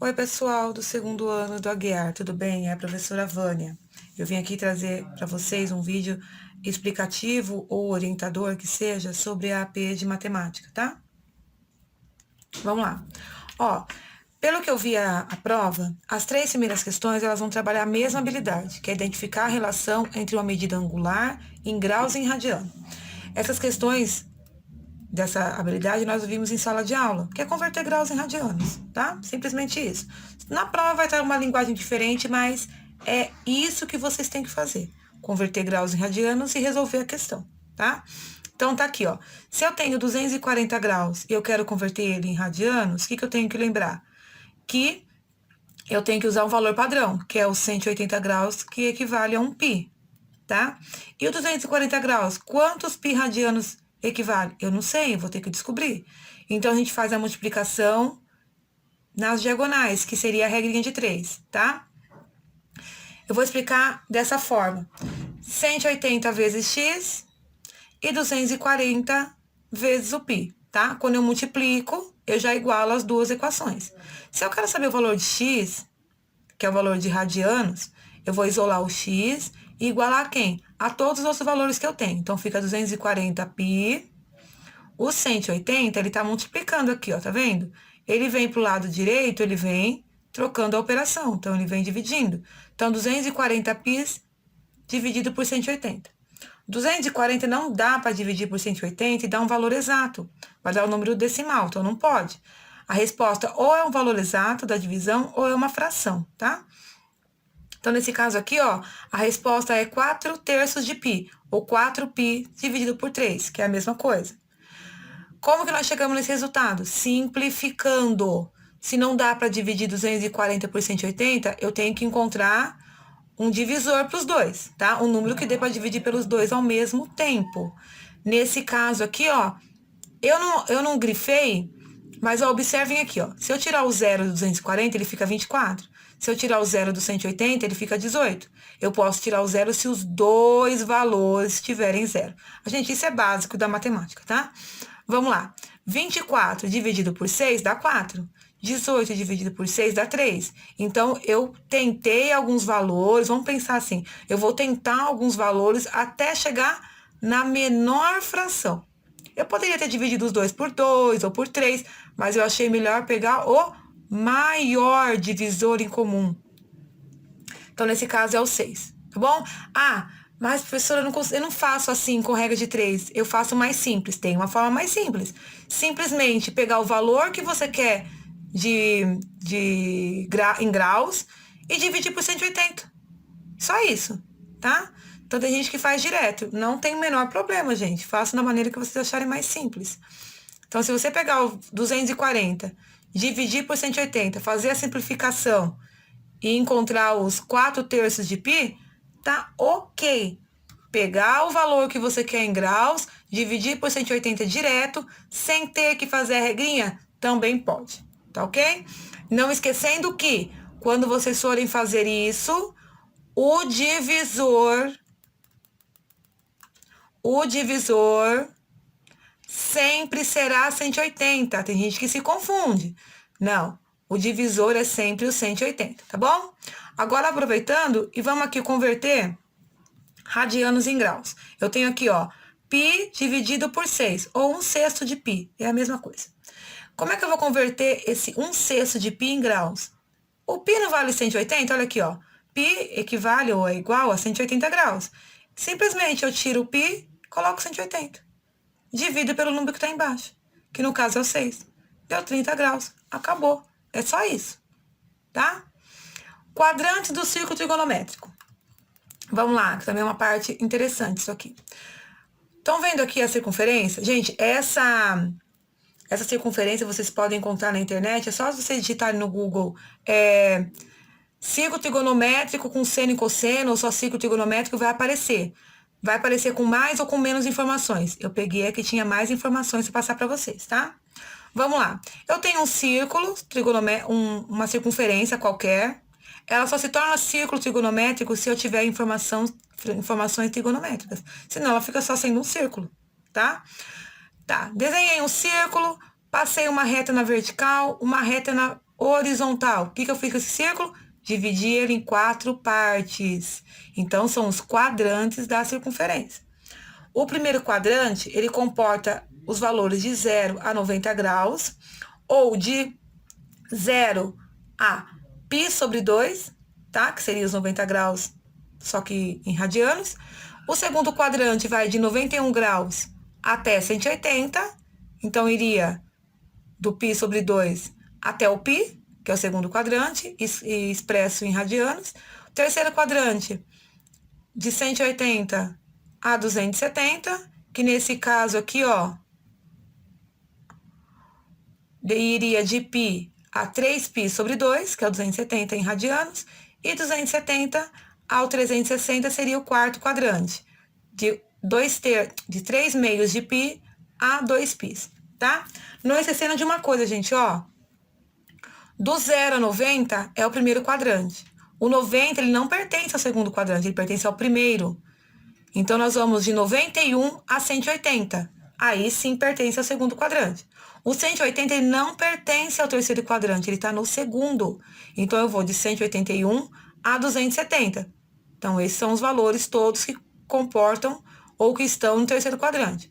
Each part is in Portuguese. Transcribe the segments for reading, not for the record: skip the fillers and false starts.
Oi, pessoal do segundo ano do Aguiar, tudo bem? É a professora Vânia. Eu vim aqui trazer para vocês um vídeo explicativo ou orientador que seja sobre a AP de matemática, tá? Vamos lá. Ó, pelo que eu vi a prova, as 3 primeiras questões elas vão trabalhar a mesma habilidade, que é identificar a relação entre uma medida angular em graus e em radiano. Essas questões dessa habilidade nós vimos em sala de aula, que é converter graus em radianos, tá? Simplesmente isso. Na prova vai estar uma linguagem diferente, mas é isso que vocês têm que fazer. Converter graus em radianos e resolver a questão, tá? Então tá aqui, ó. Se eu tenho 240 graus e eu quero converter ele em radianos, o que eu tenho que lembrar? Que eu tenho que usar um valor padrão, que é os 180 graus, que equivale a 1 π, tá? E o 240 graus, quantos π radianos equivale? Eu não sei, eu vou ter que descobrir. Então, a gente faz a multiplicação nas diagonais, que seria a regrinha de 3, tá? Eu vou explicar dessa forma. 180 vezes x e 240 vezes o π, tá? Quando eu multiplico, eu já igualo as duas equações. Se eu quero saber o valor de x, que é o valor de radianos, eu vou isolar o x e igualar a quem? A todos os outros valores que eu tenho. Então, fica 240 π. O 180, ele tá multiplicando aqui, ó, tá vendo? Ele vem pro lado direito, ele vem trocando a operação. Então, ele vem dividindo. Então, 240 π dividido por 180. 240 não dá para dividir por 180 e dar um valor exato. Vai dar o número decimal, então não pode. A resposta ou é um valor exato da divisão ou é uma fração, tá? Então, nesse caso aqui, ó, a resposta é 4/3 de π, ou 4π dividido por 3, que é a mesma coisa. Como que nós chegamos nesse resultado? Simplificando. Se não dá para dividir 240 por 180, eu tenho que encontrar um divisor para os dois, tá? Um número que dê para dividir pelos dois ao mesmo tempo. Nesse caso aqui, ó, eu não grifei, mas ó, observem aqui, ó. Se eu tirar o 0 do 240, ele fica 24. Se eu tirar o 0 do 180, ele fica 18. Eu posso tirar o 0 se os dois valores tiverem 0. Gente, isso é básico da matemática, tá? Vamos lá. 24 dividido por 6 dá 4. 18 dividido por 6 dá 3. Então, eu tentei alguns valores, vamos pensar assim, eu vou tentar alguns valores até chegar na menor fração. Eu poderia ter dividido os dois por 2 ou por 3, mas eu achei melhor pegar o maior divisor em comum. Então, nesse caso, é o 6, tá bom? Ah, mas, professora, eu não faço assim com regra de 3. Eu faço mais simples. Tem uma forma mais simples. Simplesmente pegar o valor que você quer em graus e dividir por 180. Só isso, tá? Então, tem gente que faz direto. Não tem o menor problema, gente. Faça da maneira que vocês acharem mais simples. Então, se você pegar o 240, dividir por 180, fazer a simplificação e encontrar os 4/3 de π, tá ok. Pegar o valor que você quer em graus, dividir por 180 direto, sem ter que fazer a regrinha, também pode, tá ok? Não esquecendo que, quando vocês forem fazer isso, o divisor sempre será 180. Tem gente que se confunde. Não, o divisor é sempre o 180, tá bom? Agora, aproveitando, e vamos aqui converter radianos em graus. Eu tenho aqui, ó, π dividido por 6, ou 1/6 de π, é a mesma coisa. Como é que eu vou converter esse 1/6 de π em graus? O π não vale 180? Olha aqui, ó. π equivale ou é igual a 180 graus. Simplesmente eu tiro o π e coloco 180. Divido pelo número que está embaixo, que no caso é o 6. Deu 30 graus. Acabou. É só isso, tá? Quadrantes do círculo trigonométrico. Vamos lá, que também é uma parte interessante isso aqui. Estão vendo aqui a circunferência? Gente, essa circunferência vocês podem encontrar na internet. É só vocês digitarem no Google círculo trigonométrico com seno e cosseno, ou só círculo trigonométrico, vai aparecer. Vai aparecer com mais ou com menos informações. Eu peguei a que tinha mais informações para passar para vocês, tá? Vamos lá. Eu tenho um círculo trigonométrico, uma circunferência qualquer. Ela só se torna círculo trigonométrico se eu tiver informações trigonométricas. Senão, ela fica só sendo um círculo, tá? Tá, desenhei um círculo, Passei uma reta na vertical, uma reta na horizontal. O que eu fiz com esse círculo? Dividi ele em 4 partes. Então, são os quadrantes da circunferência. O primeiro quadrante, ele comporta os valores de 0 a 90 graus, ou de 0 a π sobre 2, tá? Que seria os 90 graus, só que em radianos. O segundo quadrante vai de 91 graus até 180, então iria do π sobre 2 até o π, que é o segundo quadrante, expresso em radianos. O terceiro quadrante, de 180 a 270, que nesse caso aqui, ó, iria de π a 3π sobre 2, que é o 270 em radianos, e 270 ao 360 seria o quarto quadrante, de 3 meios de π a 2π, tá? Não esquecendo de uma coisa, gente, ó. Do 0 a 90 é o primeiro quadrante. O 90, ele não pertence ao segundo quadrante, ele pertence ao primeiro. Então, nós vamos de 91 a 180. Aí, sim, pertence ao segundo quadrante. O 180, ele não pertence ao terceiro quadrante, ele está no segundo. Então, eu vou de 181 a 270. Então, esses são os valores todos que comportam ou que estão no terceiro quadrante.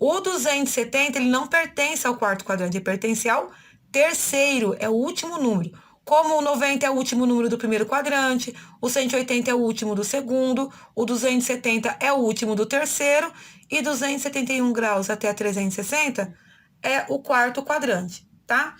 O 270, ele não pertence ao quarto quadrante, ele pertence ao terceiro, é o último número. Como o 90 é o último número do primeiro quadrante, o 180 é o último do segundo, o 270 é o último do terceiro e 271 graus até 360 é o quarto quadrante, tá?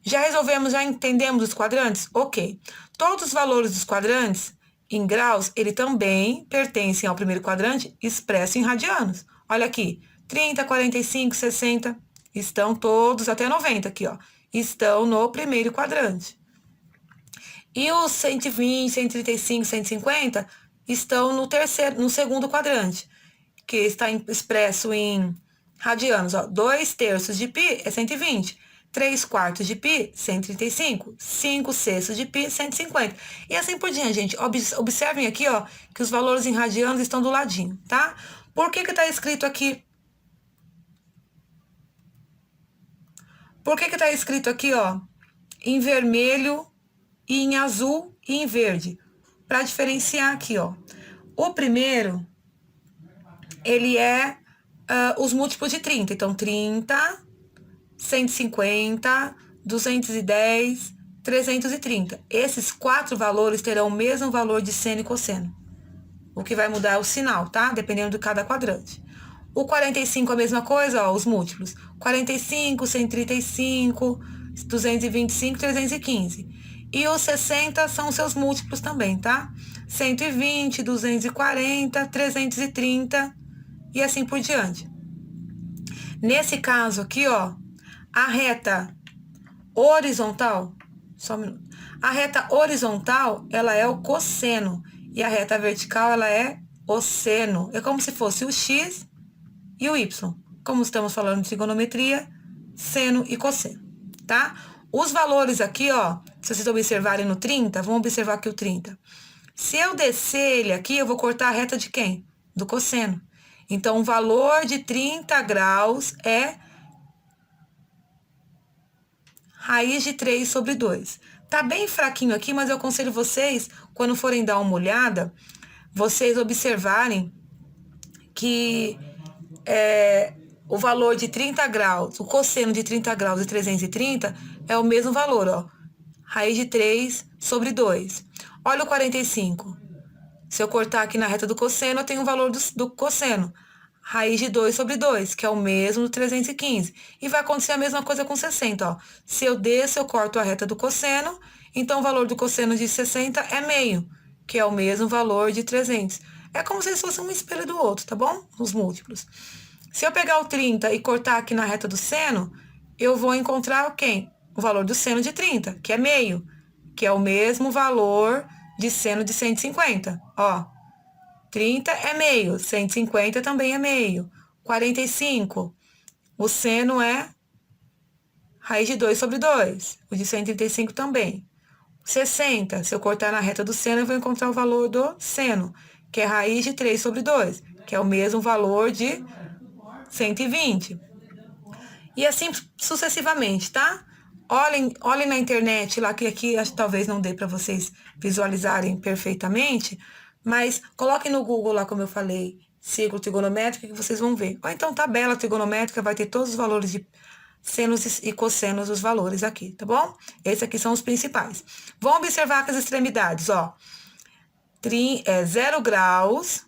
Já resolvemos, já entendemos os quadrantes? Ok. Todos os valores dos quadrantes em graus, ele também pertencem ao primeiro quadrante expresso em radianos. Olha aqui, 30, 45, 60, estão todos até 90 aqui, ó. Estão no primeiro quadrante. E os 120, 135, 150 estão no segundo quadrante, que está expresso em radianos. 2 terços de π é 120, 3 quartos de π, 135, 5 sextos de π, 150. E assim por diante, gente. Observem aqui, ó, que os valores em radianos estão do ladinho, tá? Por que está escrito aqui? Por que está escrito aqui, ó, em vermelho e em azul e em verde? Para diferenciar aqui, ó. O primeiro, ele é os múltiplos de 30. Então, 30, 150, 210, 330. Esses 4 valores terão o mesmo valor de seno e cosseno. O que vai mudar é o sinal, tá? Dependendo de cada quadrante. O 45 a mesma coisa, ó, os múltiplos. 45, 135, 225, 315. E os 60 são seus múltiplos também, tá? 120, 240, 330 e assim por diante. Nesse caso aqui, ó, a reta horizontal, só um minuto. A reta horizontal, ela é o cosseno e a reta vertical, ela é o seno. É como se fosse o x e o y. Como estamos falando de trigonometria, seno e cosseno, tá? Os valores aqui, ó, se vocês observarem no 30, vamos observar aqui o 30. Se eu descer ele aqui, eu vou cortar a reta de quem? Do cosseno. Então, o valor de 30 graus é raiz de 3 sobre 2. Tá bem fraquinho aqui, mas eu aconselho vocês, quando forem dar uma olhada, vocês observarem que o valor de 30 graus, o cosseno de 30 graus e 330 é o mesmo valor, ó. Raiz de 3 sobre 2. Olha o 45. Se eu cortar aqui na reta do cosseno, eu tenho o valor do cosseno. Raiz de 2 sobre 2, que é o mesmo do 315. E vai acontecer a mesma coisa com 60, ó. Se eu desço, eu corto a reta do cosseno, então o valor do cosseno de 60 é meio, que é o mesmo valor de 300. É como se eles fossem um espelho do outro, tá bom? Os múltiplos. Se eu pegar o 30 e cortar aqui na reta do seno, eu vou encontrar quem? O valor do seno de 30, que é meio, que é o mesmo valor de seno de 150, ó. 30 é meio, 150 também é meio. 45, o seno é raiz de 2 sobre 2, o de 135 também. 60, se eu cortar na reta do seno, eu vou encontrar o valor do seno, que é raiz de 3 sobre 2, que é o mesmo valor de 120. E assim sucessivamente, tá? Olhem na internet lá, que aqui acho que talvez não dê para vocês visualizarem perfeitamente, mas coloquem no Google lá, como eu falei, círculo trigonométrico, que vocês vão ver. Ou então tabela trigonométrica, vai ter todos os valores de senos e cossenos dos valores aqui, tá bom? Esses aqui são os principais. Vão observar que as extremidades, ó, 0 graus,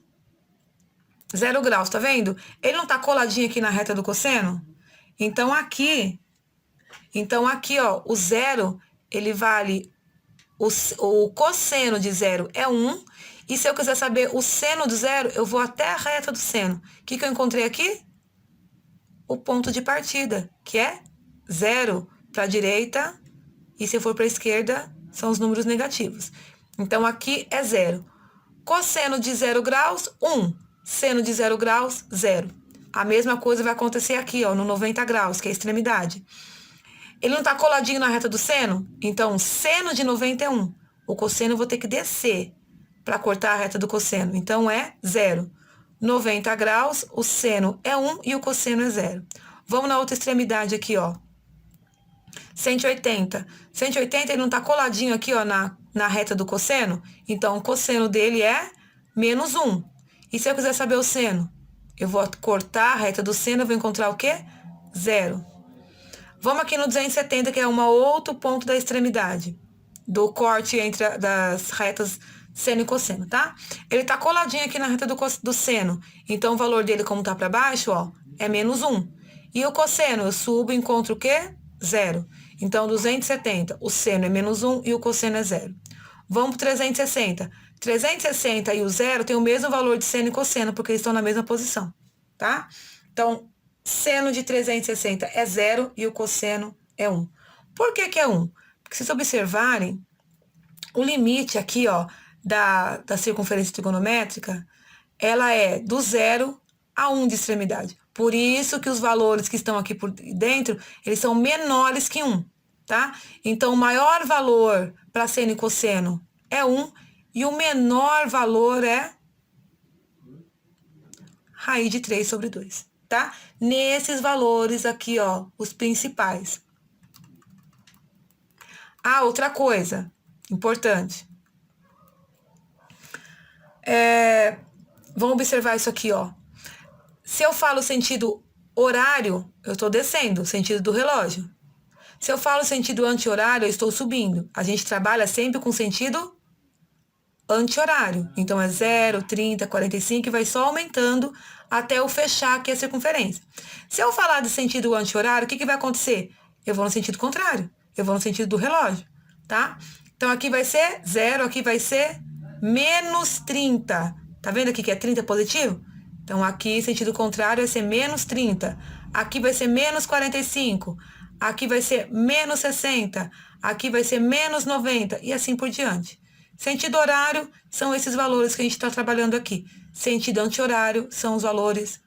0 graus, tá vendo? Ele não tá coladinho aqui na reta do cosseno? Então aqui, ó, o zero, ele vale, o cosseno de zero é 1, e se eu quiser saber o seno do zero, eu vou até a reta do seno. O que eu encontrei aqui? O ponto de partida, que é 0 para a direita, e se for para a esquerda, são os números negativos. Então, aqui é 0. Cosseno de 0 graus, 1. Seno de 0 graus, 0. A mesma coisa vai acontecer aqui, ó, no 90 graus, que é a extremidade. Ele não está coladinho na reta do seno? Então, seno de 90 é 1. O cosseno eu vou ter que descer para cortar a reta do cosseno. Então, é 0. 90 graus, o seno é 1 e o cosseno é 0. Vamos na outra extremidade aqui, ó. 180. 180, ele não está coladinho aqui, ó, na reta do cosseno? Então, o cosseno dele é menos 1. E se eu quiser saber o seno? Eu vou cortar a reta do seno, eu vou encontrar o quê? 0. Vamos aqui no 270, que é um outro ponto da extremidade, do corte entre das retas seno e cosseno, tá? Ele tá coladinho aqui na reta do seno, então o valor dele, como tá para baixo, ó, é menos 1. E o cosseno, eu subo e encontro o quê? 0. Então, 270, o seno é menos 1 e o cosseno é 0. Vamos pro 360. 360 e o 0 tem o mesmo valor de seno e cosseno, porque eles estão na mesma posição, tá? Então, seno de 360 é 0 e o cosseno é 1. Por que é 1? Porque se vocês observarem, o limite aqui, ó, da circunferência trigonométrica, ela é do 0 a 1 de extremidade. Por isso que os valores que estão aqui por dentro, eles são menores que 1, tá? Então, o maior valor para seno e cosseno é 1 e o menor valor é raiz de 3 sobre 2, tá? Nesses valores aqui, ó, os principais. Ah, outra coisa importante. Vamos observar isso aqui, ó. Se eu falo sentido horário, eu estou descendo, sentido do relógio. Se eu falo sentido anti-horário, eu estou subindo. A gente trabalha sempre com sentido anti-horário. Então, é 0, 30, 45 e vai só aumentando até eu fechar aqui a circunferência. Se eu falar de sentido anti-horário, o que vai acontecer? Eu vou no sentido contrário. Eu vou no sentido do relógio, tá? Então, aqui vai ser 0, aqui vai ser menos 30. Tá vendo aqui que é 30 positivo? Então, aqui, sentido contrário, vai ser menos 30. Aqui vai ser menos 45. Aqui vai ser menos 60. Aqui vai ser menos 90. E assim por diante. Sentido horário são esses valores que a gente está trabalhando aqui. Sentido anti-horário são os valores...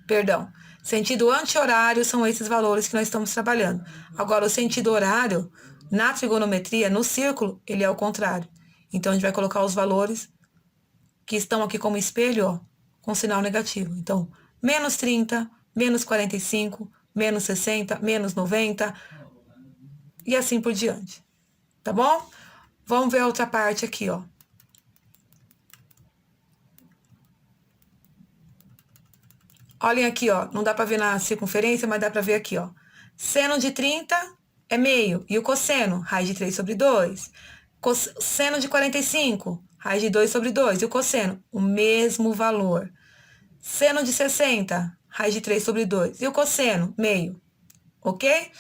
Perdão. Sentido anti-horário são esses valores que nós estamos trabalhando. Agora, o sentido horário, na trigonometria, no círculo, ele é o contrário. Então, a gente vai colocar os valores que estão aqui como espelho, ó, com sinal negativo. Então, menos 30, menos 45, menos 60, menos 90 e assim por diante. Tá bom? Vamos ver a outra parte aqui, ó. Olhem aqui, ó. Não dá pra ver na circunferência, mas dá pra ver aqui, ó. Seno de 30 é meio. E o cosseno? Raiz de 3 sobre 2. Seno de 45, raiz de 2 sobre 2. E o cosseno? O mesmo valor. Seno de 60, raiz de 3 sobre 2. E o cosseno? Meio. Ok?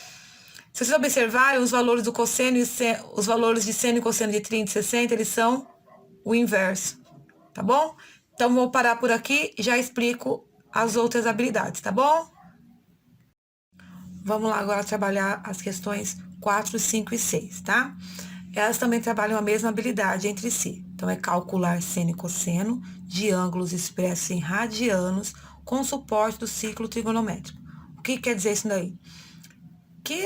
Se vocês observarem, os valores do cosseno e os valores de seno e cosseno de 30 e 60, eles são o inverso. Tá bom? Então, vou parar por aqui e já explico as outras habilidades, tá bom? Vamos lá agora trabalhar as questões 4, 5 e 6, tá? Elas também trabalham a mesma habilidade entre si. Então, é calcular seno e cosseno de ângulos expressos em radianos com suporte do ciclo trigonométrico. O que quer dizer isso daí? Que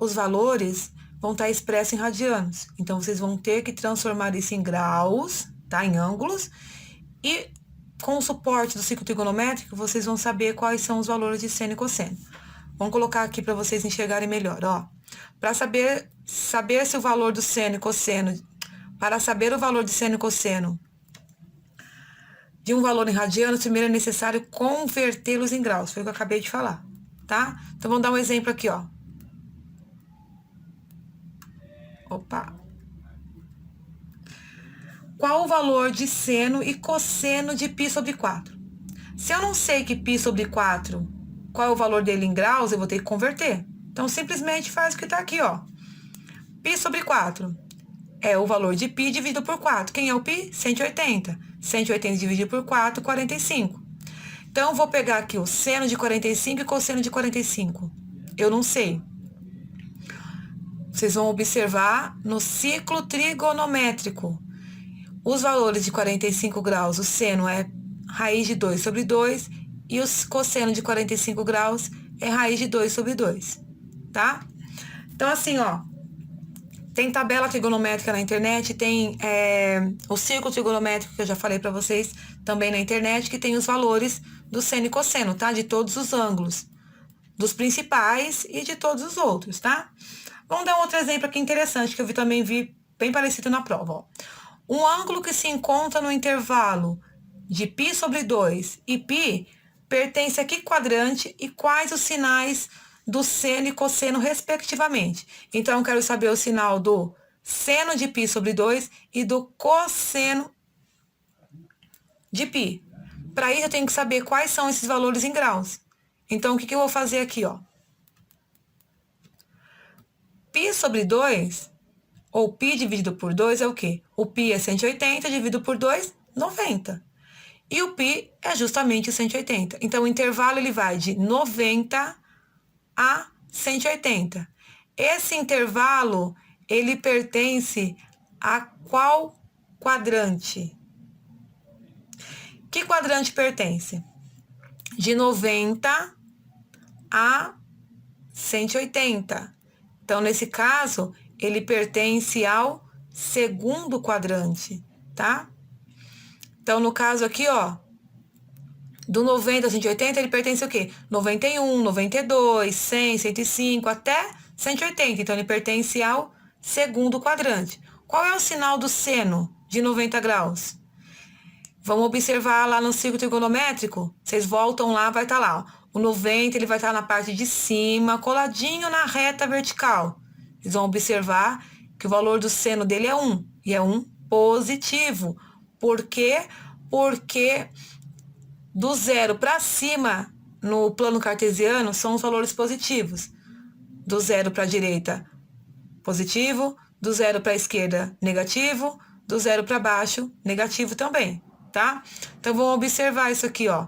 os valores vão estar expressos em radianos. Então, vocês vão ter que transformar isso em graus, tá? Em ângulos. E com o suporte do ciclo trigonométrico, vocês vão saber quais são os valores de seno e cosseno. Vamos colocar aqui para vocês enxergarem melhor, ó. Para saber se o valor do seno e cosseno, para saber o valor de seno e cosseno de um valor em radianos, primeiro é necessário convertê-los em graus, foi o que eu acabei de falar, tá? Então, vamos dar um exemplo aqui, ó. Opa! Qual o valor de seno e cosseno de π sobre 4? Se eu não sei que π sobre 4, qual é o valor dele em graus, eu vou ter que converter. Então, simplesmente faz o que tá aqui, ó. π sobre 4 é o valor de π dividido por 4. Quem é o π? 180. 180 dividido por 4, 45. Então, eu vou pegar aqui o seno de 45 e cosseno de 45. Eu não sei. Vocês vão observar no ciclo trigonométrico. Os valores de 45 graus, o seno é raiz de 2 sobre 2 e o cosseno de 45 graus é raiz de 2 sobre 2, tá? Então, assim, ó, tem tabela trigonométrica na internet, tem o círculo trigonométrico que eu já falei para vocês também na internet, que tem os valores do seno e cosseno, tá? De todos os ângulos, dos principais e de todos os outros, tá? Vamos dar um outro exemplo aqui interessante, que eu também vi bem parecido na prova, ó. Um ângulo que se encontra no intervalo de π sobre 2 e π pertence a que quadrante e quais os sinais do seno e cosseno, respectivamente. Então, eu quero saber o sinal do seno de π sobre 2 e do cosseno de π. Para isso, eu tenho que saber quais são esses valores em graus. Então, o que eu vou fazer aqui, ó? π sobre 2, ou π dividido por 2 é o quê? O π é 180, dividido por 2, 90. E o π é justamente 180. Então, o intervalo ele vai de 90 a 180. Esse intervalo, ele pertence a qual quadrante? Que quadrante pertence? De 90 a 180. Então, nesse caso, ele pertence ao segundo quadrante, tá? Então, no caso aqui, ó, do 90 a 180, ele pertence o quê? 91, 92, 100, 105, até 180. Então, ele pertence ao segundo quadrante. Qual é o sinal do seno de 90 graus? Vamos observar lá no círculo trigonométrico. Vocês voltam lá, vai estar lá, ó. O 90, ele vai estar na parte de cima, coladinho na reta vertical. Vocês vão observar que o valor do seno dele é 1. E é 1 positivo. Por quê? Porque do zero para cima, no plano cartesiano, são os valores positivos. Do zero para a direita, positivo. Do zero para a esquerda, negativo. Do zero para baixo, negativo também, tá? Então, vamos observar isso aqui, ó.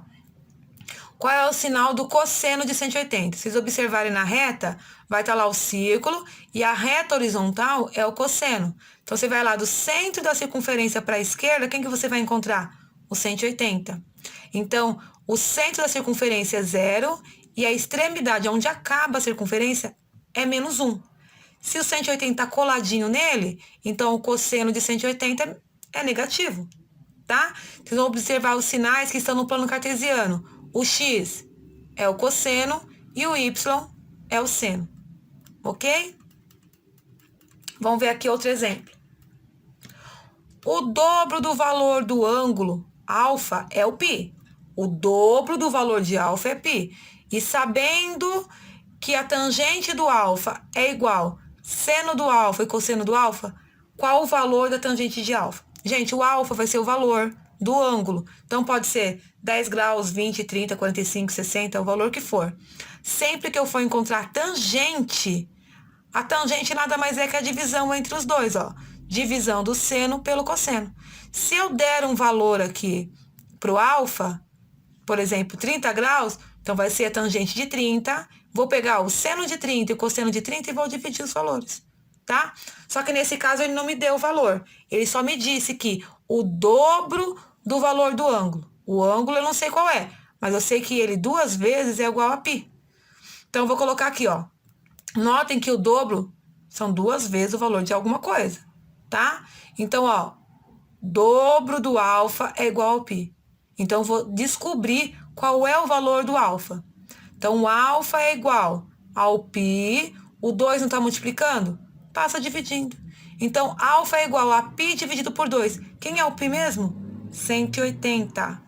Qual é o sinal do cosseno de 180? Se vocês observarem na reta, vai estar lá o círculo e a reta horizontal é o cosseno. Então, você vai lá do centro da circunferência para a esquerda, quem que você vai encontrar? O 180. Então, o centro da circunferência é 0 e a extremidade, onde acaba a circunferência, é menos 1. Se o 180 está coladinho nele, então o cosseno de 180 é negativo, tá? Vocês vão observar os sinais que estão no plano cartesiano. O x é o cosseno e o y é o seno, ok? Vamos ver aqui outro exemplo. O dobro do valor do ângulo alfa é o π. O dobro do valor de alfa é π. E sabendo que a tangente do alfa é igual seno do alfa e cosseno do alfa, qual o valor da tangente de alfa? Gente, o alfa vai ser o valor do ângulo. Então, pode ser 10 graus, 20, 30, 45, 60, o valor que for. Sempre que eu for encontrar tangente, a tangente nada mais é que a divisão entre os dois, ó. Divisão do seno pelo cosseno. Se eu der um valor aqui pro alfa, por exemplo, 30 graus, então vai ser a tangente de 30, vou pegar o seno de 30 e o cosseno de 30 e vou dividir os valores, tá? Só que nesse caso ele não me deu o valor, ele só me disse que o dobro do valor do ângulo. O ângulo eu não sei qual é, mas eu sei que ele 2 vezes é igual a π. Então, eu vou colocar aqui, ó. Notem que o dobro são 2 vezes o valor de alguma coisa, tá? Então, ó, dobro do alfa é igual ao π. Então, eu vou descobrir qual é o valor do alfa. Então, o alfa é igual ao π, o 2 não está multiplicando? Passa dividindo. Então, alfa é igual a π dividido por 2. Quem é o π mesmo? 180.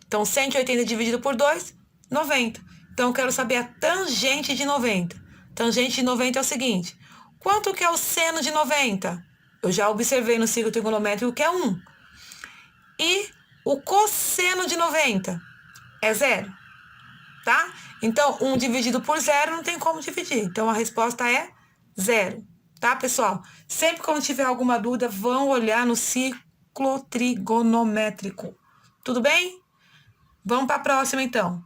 Então, 180 dividido por 2, 90. Então, eu quero saber a tangente de 90. Tangente de 90 é o seguinte. Quanto que é o seno de 90? Eu já observei no círculo trigonométrico que é 1. E o cosseno de 90 é 0, tá? Então, 1 dividido por 0 não tem como dividir. Então, a resposta é 0, tá, pessoal? Sempre quando tiver alguma dúvida, vão olhar no círculo trigonométrico. Tudo bem? Vamos para a próxima, então.